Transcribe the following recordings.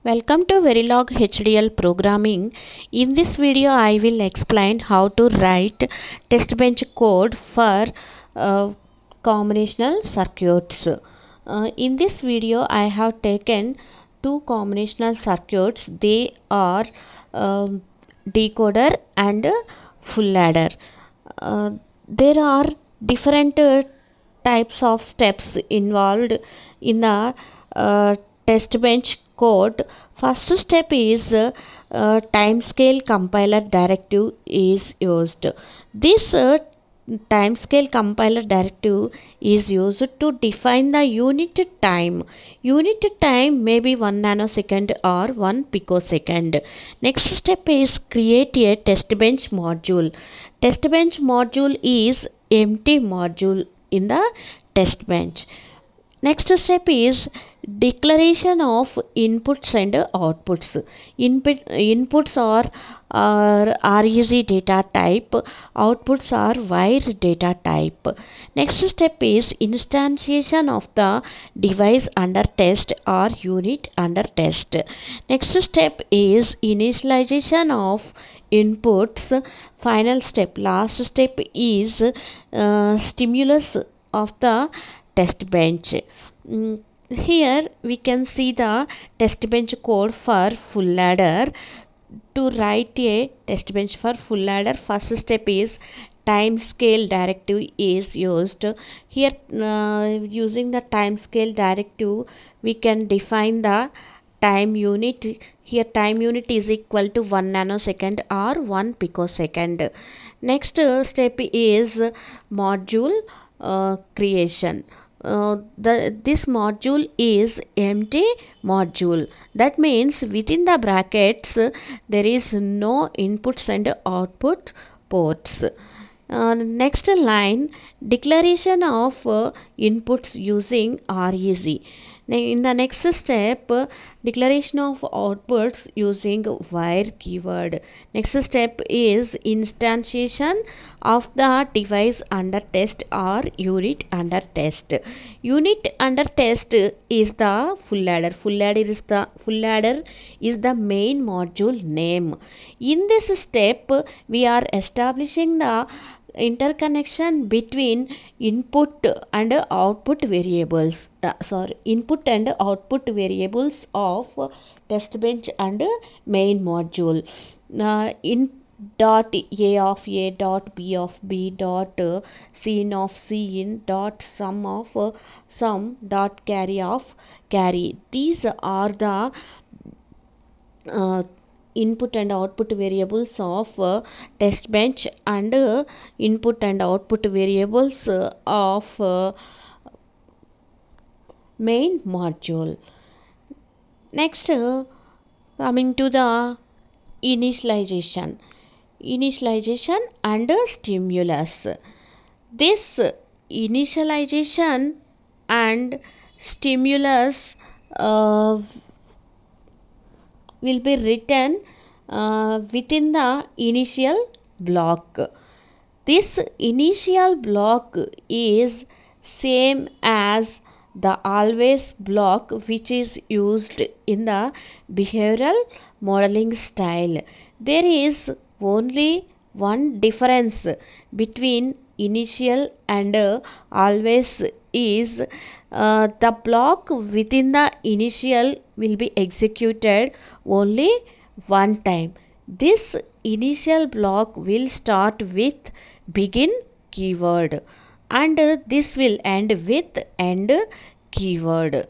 Welcome to Verilog HDL programming. In this video I will explain how to write test bench code for combinational circuits. In this video I have taken two combinational circuits. They are decoder and fulladder. There are different types of steps involved in the test bench code. First step is timescale compiler directive is used. This timescale compiler directive is used to define the unit time. Unit time may be 1 nanosecond or 1 picosecond. Next step is create a test bench module. Test bench module is empty module in the test bench. Next step is declaration of inputs and outputs. Inputs are REZ data type, outputs are wire data type. Next step is instantiation of the device under test or unit under test. Next step is initialization of inputs. Final step, last step is stimulus of the test bench. Here we can see the test bench code for fulladder. To write a test bench for fulladder, first step is timescale directive is used. Here using the timescale directive we can define the time unit. Here time unit is equal to 1 nanosecond or 1 picosecond. Next step is module creation. This module is empty module. That means within the brackets there is no inputs and output ports. Next line, declaration of inputs using REZ. In the next step, declaration of outputs using wire keyword. Next step is instantiation of the device under test or unit under test. Unit under test is the fulladder. Fulladder is the main module name. In this step, we are establishing the interconnection between input and output variables. Input and output variables of test bench and main module. In dot a of a dot b of b dot cin of cin dot sum of sum dot carry of carry. These are the input and output variables of test bench and input and output variables of main module. Next, coming to the initialization and stimulus. This initialization and stimulus will be written within the initial block. This initial block is same as the always block which is used in the behavioral modeling style. There is only one difference between initial and always is the block within the initial will be executed only one time. This initial block will start with begin keyword and this will end with end keyword.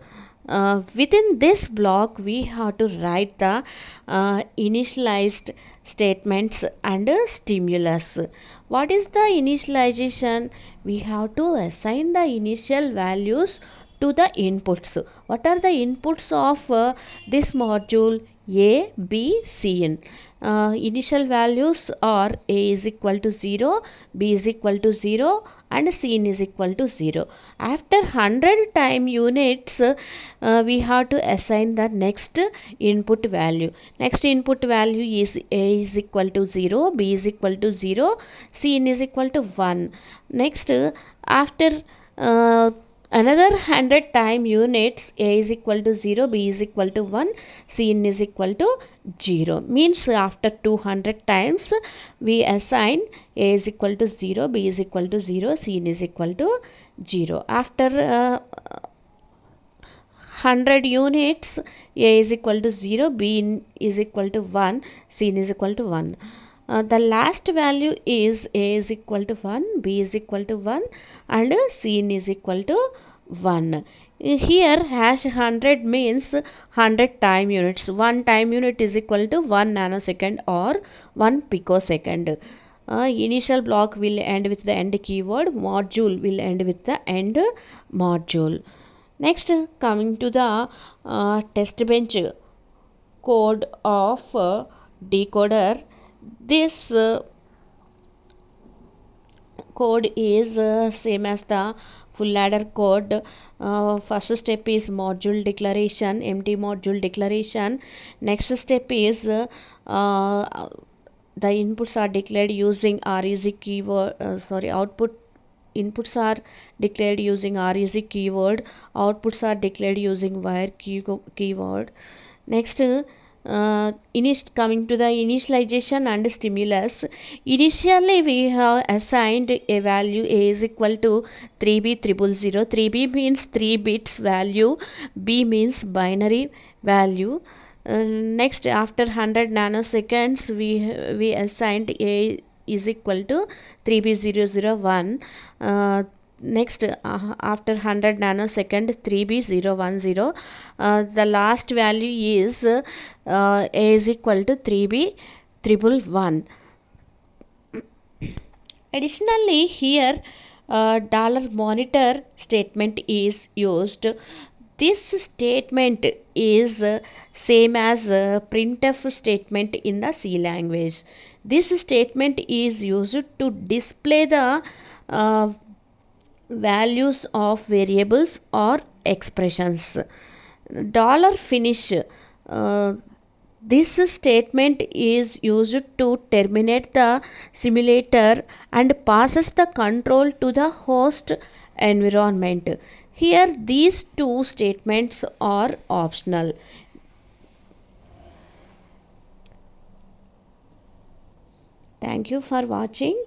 Within this block we have to write the initialized statements and stimulus. What is the initialization? We have to assign the initial values to the inputs. What are the inputs of this module? A, B, C. Initial values are A is equal to 0, B is equal to 0 and C is equal to 0. After 100 time units, we have to assign the next input value. Next input value is A is equal to 0, B is equal to 0, C is equal to 1. Next, after Another 100 time units, a is equal to 0, b is equal to 1, cn is equal to 0. Means after 200 times we assign a is equal to 0, b is equal to 0, cn is equal to 0. After 100 units, a is equal to 0, b is equal to 1, cn is equal to 1. The last value is a is equal to 1, b is equal to 1 and cn is equal to 1. Here hash 100 means 100 time units. 1 time unit is equal to 1 nanosecond or 1 picosecond. Initial block will end with the end keyword, module will end with the end module. Next, coming to the test bench code of decoder. This code is same as the full ladder code. First step is module declaration, empty module declaration. Next step is the inputs are declared using reg keyword, output inputs are declared using reg keyword, outputs are declared using wire keyword. Next, coming to the initialization and stimulus. Initially we have assigned a value a is equal to 3b000. 3b means 3 bits value, b means binary value. Next, after 100 nanoseconds we assigned a is equal to 3b001. Next, after 100 nanosecond 3b010. The last value is a is equal to 3b111. Additionally, here dollar monitor statement is used. This statement is same as printf statement in the C language. This statement is used to display the values of variables or expressions. Dollar finish. This statement is used to terminate the simulator and passes the control to the host environment. Here these two statements are optional. Thank you for watching.